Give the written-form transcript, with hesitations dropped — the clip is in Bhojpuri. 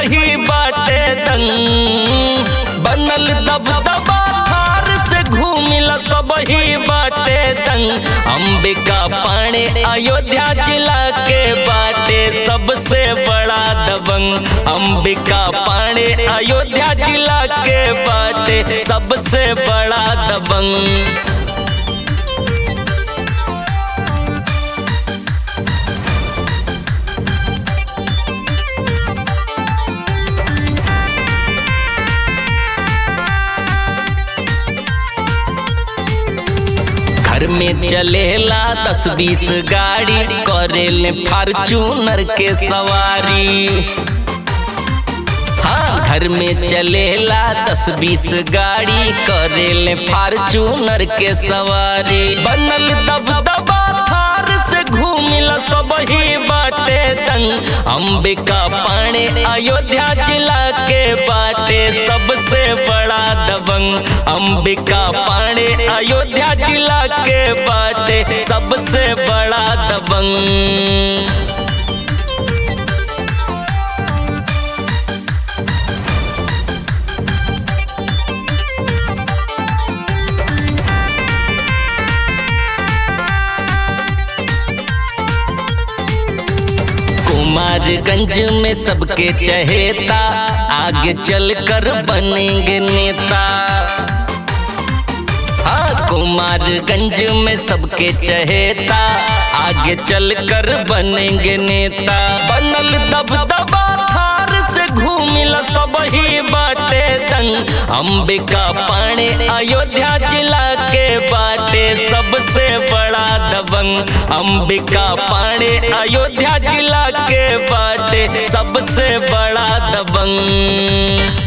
सबही बाटे दंग। बनल दबदबा थार से घूमिला सबही बाटे दंग। अंबिका पाणे अयोध्या जिला के बाटे सबसे बड़ा दबंग। अंबिका पाणे अयोध्या जिला के बाटे सबसे बड़ा दबंग। घर में चलेला 10-20 गाड़ी, करेले फार्चूनर के सवारी। हाँ, घर में चलेला 10-20 गाड़ी, करेले फार्चूनर के सवारी। बनल दबदबा थार से घूमिला सबही बाटे दंग। अंबिका पाणे अयोध्या जिला के बाटे सबसे बड़ा दबंग। अंबिका पाणे अयोध्या जिला के बाटे सबसे बड़ा दबंग। कुमारगंज में सबके चहेता, आगे चलकर बनेंगे नेता। हाँ, कुमारगंज में सबके चहेता, आगे चलकर बनेंगे नेता। बनल दबदबा थार से घूमिला सबही बाटे दंग। अंबिका पाणे अयोध्या जिला के बाटे सबसे बड़ा दबंग। अंबिका पाणे अयोध्या जिला के बाटे सबसे बड़ा दबंग।